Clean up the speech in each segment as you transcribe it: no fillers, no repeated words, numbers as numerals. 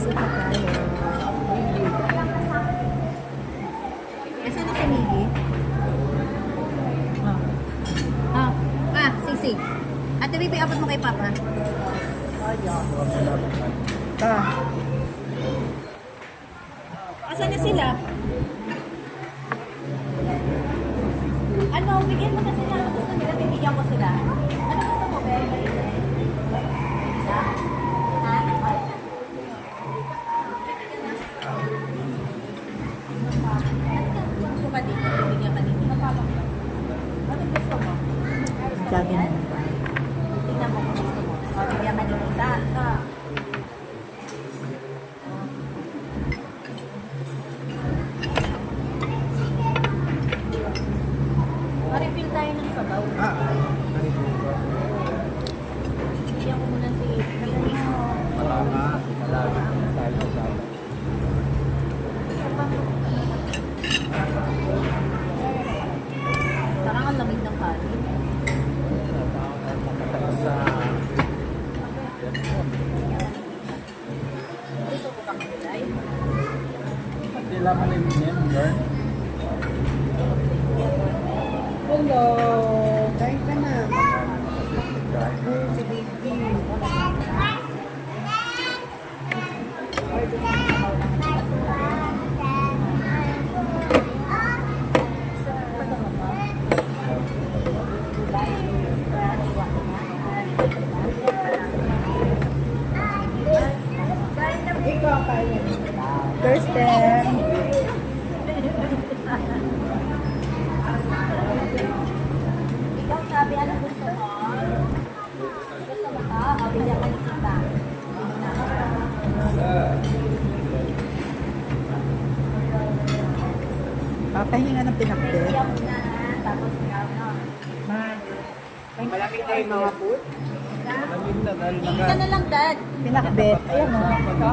Pasok na tayo. Nasaan na si Miggy? Sisi. Ate Bibi, abot mo kay Papa. Asan na sila? Ano, bigyan mo na sila. Ano gusto nila? Bibigyan ko sila. Ano gusto mo, Bebe? Sabi mo. Tingnan mo kung gusto mo. O, bigyan ka ni Tita. Ma-refill tayo ng sabaw. Bigyan ko muna si Mimi. Malama tayo sa Parang ang lamig ng kanin. Gusto ko bang kulay? Hindi laman na yun, girl. Hello! Kain ka na. Si Baby. Ikaw kain. Kirsten. Ikaw sabi, ano gusto mo? Gusto mo ka? O, bigyan ka ni Tita. Papahinga ng pinakde. Bigyan mo na. Tapos ikaw, no? Malamig na yung mga food. Lamig na dahil Hindi ka na lang, Dad. Pinakbet. Ayan mo. Ito.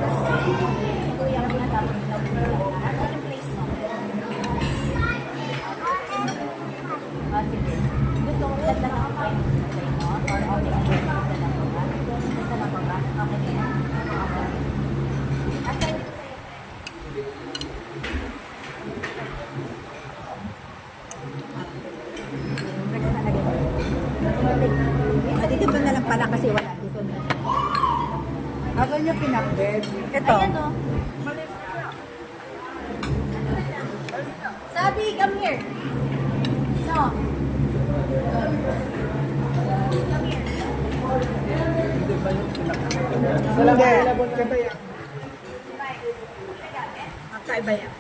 Kuya mo na tapos ikaw bigyan ka. Ano yung place mo? O, sige. Gusto mo dad lang ako kayo sa inyo? Or okay lang ba? Dad lang ba? Dad lang ba? Okay na yan? Okay. Asan? Dito ba na lang pala kasi wala dito na. Ako yung pinakbet. Ito. Ayan, o. Sabi, come here. No. Come here. Wala ba ilabot ka ba yan? Magkaiba yan.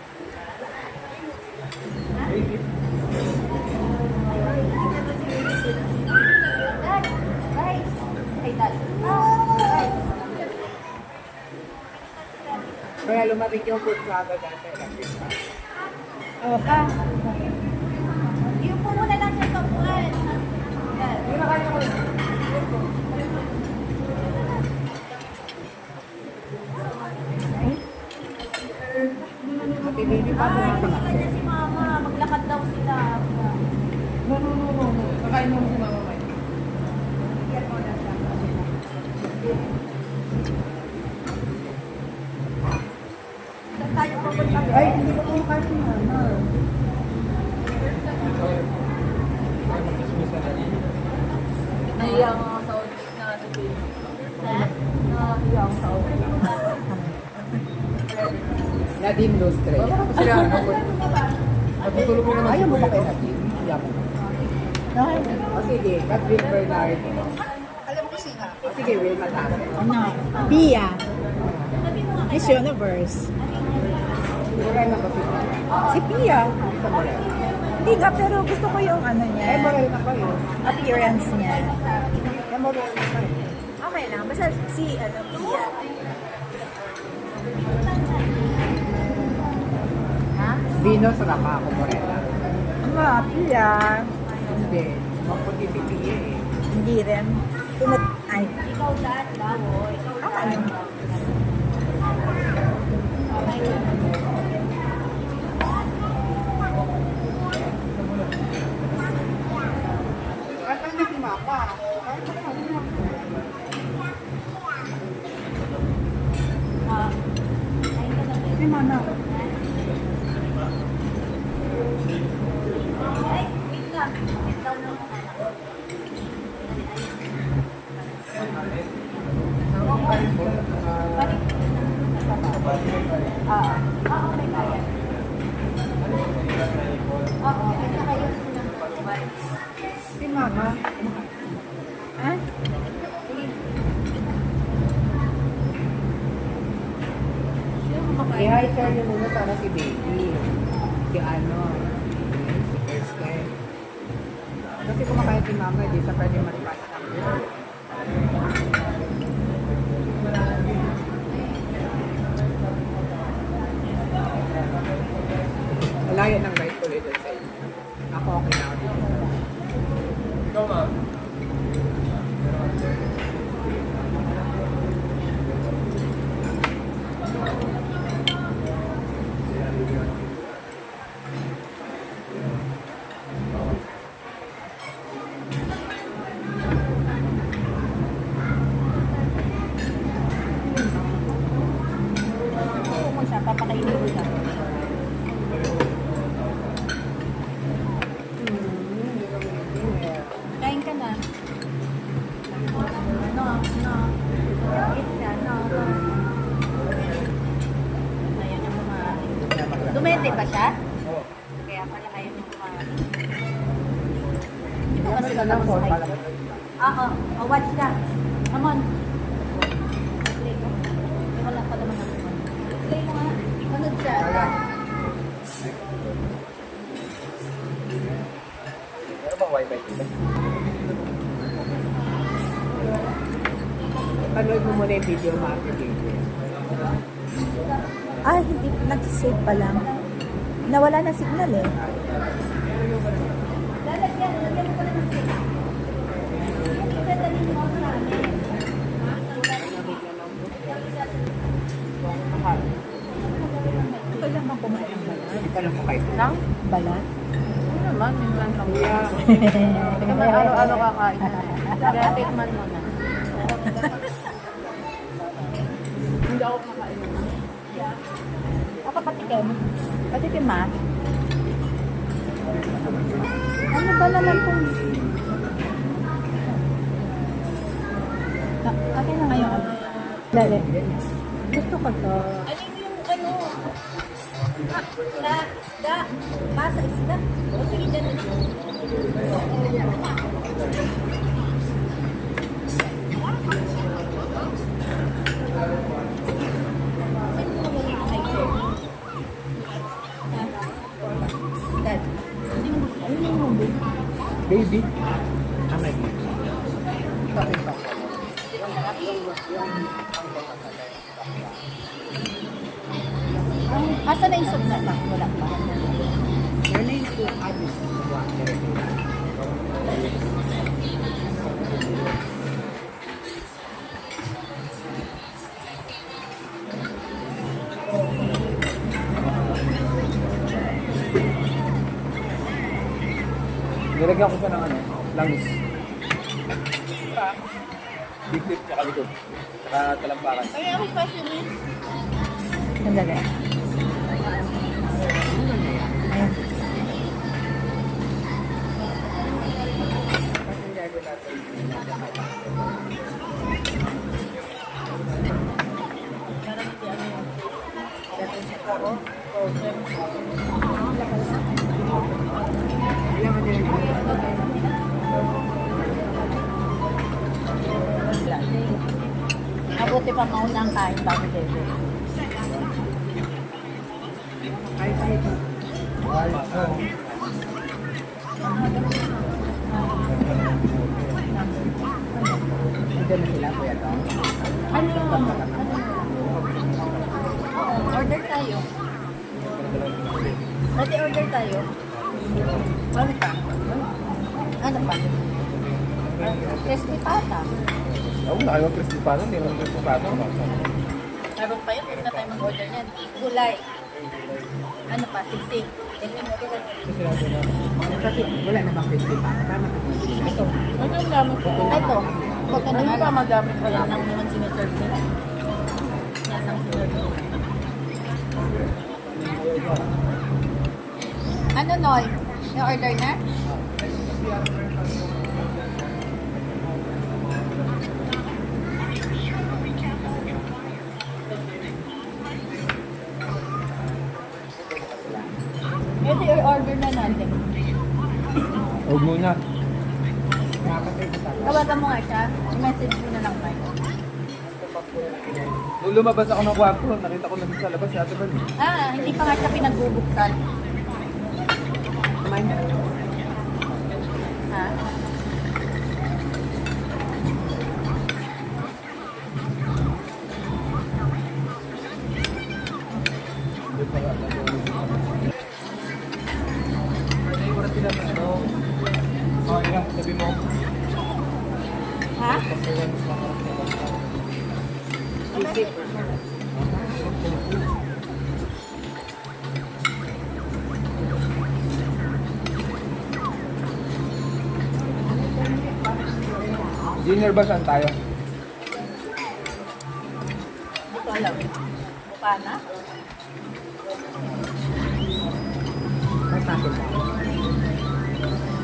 Dad, guys. Hey, Dad. Guys. Kaya lumabig yung food vlogger dati. Oo ka. Yung po muna lang siya sa upuan. Dad. Yung nakain ko. Happy baby pa mo Ay, nga hindi kanya si Mama. Maglakad daw sila. No. Kakain mo si mama may. Bigyan mo na siya. Saan tayo pupunta? Ay, hindi ko kumakain si mama. Nahiya nga sa audit na ano din. Nahiya ako sa audit. Nadine Lustre. Sila ano ko. Matutulog mo naman Ayaw mo si ba Kuya. kay Nadine? Ayaw mo. O sige, Catherine Bernard. Alam ko siya. O sige, Will Matase. Ano? Pia. Sabi mo nga Miss Universe. Morena ba si Si Pia. Ito Morena. Hindi nga, pero gusto ko yung ano niya. Morena pa yun. Appearance niya. Morena pa yun. Okay lang. Basta si Pia. Ha? Venus Rapa ako, Morena. Ano? Pia. Hindi. Maputi si Pia eh. Hindi rin. Ay. ikaw dad daw. Ikaw Okay. At ang na si Mama. Kain ka na, babe. Si Mama. Ay, wait lang. Sit down lang muna. Balik. Oo, may bayad. Oo, kaya kayo balik. Si Mama. Ha? I-hi sir yung muna para si Baby. Si ano. Si Kirsten. Kasi kumakain si Mama, di sa pwede matipasa ng girl. Malayo ng guys ko later sa inyo. Ako okay na ako dito. Ikaw ma. Oo mo siya, papakainin ko siya. Kain ka na. No. Eat ka, no. Ayaw niya kumain. Dumete ba siya? Oo. Kaya pala ayaw niya kumain. Hindi ko kasi Kasi alam ko, tapos pala ay. Oo. Watch ka. Come on. Play ko. Wala pa naman ako. Play mo nga. Manood siya. Meron bang wifi dito? panood mo muna yung video mo after Baby. Ay, hindi. Nag-save pa lang. Nawala na signal eh. Lalagyan mo pa naman siya. Isa dalhin mo sa amin. Mahal. Ito lang ang kumain ng balat. Hindi pa lang ko kayo. Nang? Balat? Ano naman, minsan lang yan. Hindi naman araw-araw kakain na. Kaya tikman mo na. Hindi ako makain naman. Ako patikim. Patikim ma. Ano ba naman kung... Akin na ngayon. Dali. Gusto ko to. Alin yung ano? Isda. Masa isda. O sige, dyan na. Dad. Baby. Ah, may baby. Bakit ba? Asa na yung soup na lang? Wala pa. Yan na yung two addies. Nilagyan ko pa ng ano, langis. Big tsaka likod. Tsaka talampakan. Kaya ako special eh. Sandali. Ayun. Mabuti pa mauna ang kain bago dito. Hindi na sila, kuya to. Order tayo. Dati order tayo. Ano pa? Ano pa? Crispy pata. Ako na, ayaw crispy pa nun. Hindi naman crispy pa nun. Meron pa yun. Pwede na tayo mag-order niyan. Gulay. Ano pa? Siksik. Kasi wala namang crispy pa. Tama ka. Ito. Ano gamit ko. Ito. Huwag ka Ano naman. pa magamit ko Yan lang? lang naman sinaserve nila. Yan lang sinerve nila. Ano, Noy? Yung order na? Ito yung order na natin. Huwag muna. Nakapatay ko tayo. Tawagan mo nga siya. I-message mo na lang tayo. Nung lumabas ako ng kwarto, nakita ko lang sa labas si Ate Bal. Ah, hindi pa nga siya pinagbubuksan. Kumain na. Ha? Ay, wala sila na ano. Okay lang, sabi mo. Ha? Isip. Dinner ba saan tayo? Hindi ko alam. Bukana? Masakit ba?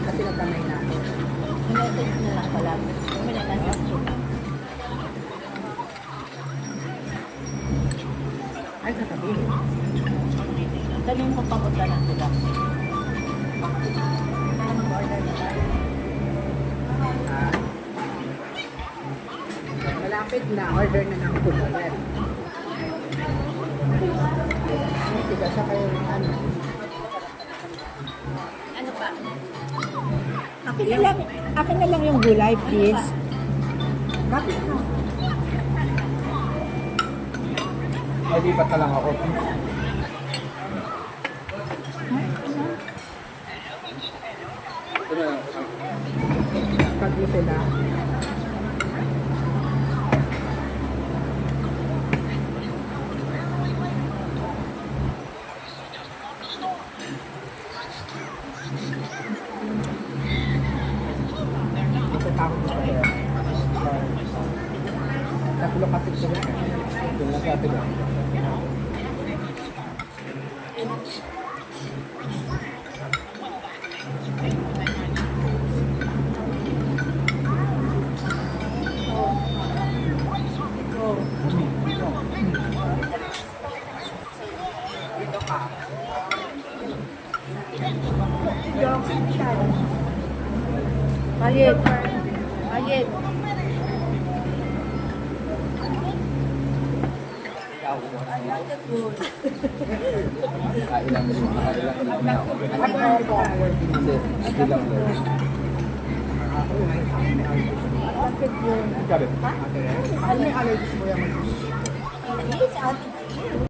Kasi nagkamay na ako. I-message na lang pala. Kami na message ko. Ay, sasabihin. Sabihin ko papunta na sila. Mag-order na tayo. Ah. Malapit na. Order na ng food ulit. Siga siya kayo ng ano. Ano pa? Akin na lang yung gulay, please. Bakit ka? Ay, lipat na lang ako. Ito na lang. Pag di sila. Natatakot na kayo. Tatlo kasi sila. Ito na si Ate Bal. Ayit. Ayit. Kailan mo yung makailan na ako. Hindi, hindi lang lang. Bakit yun? Sabi, Ano yung allergies mo yung Hindi, sa atin.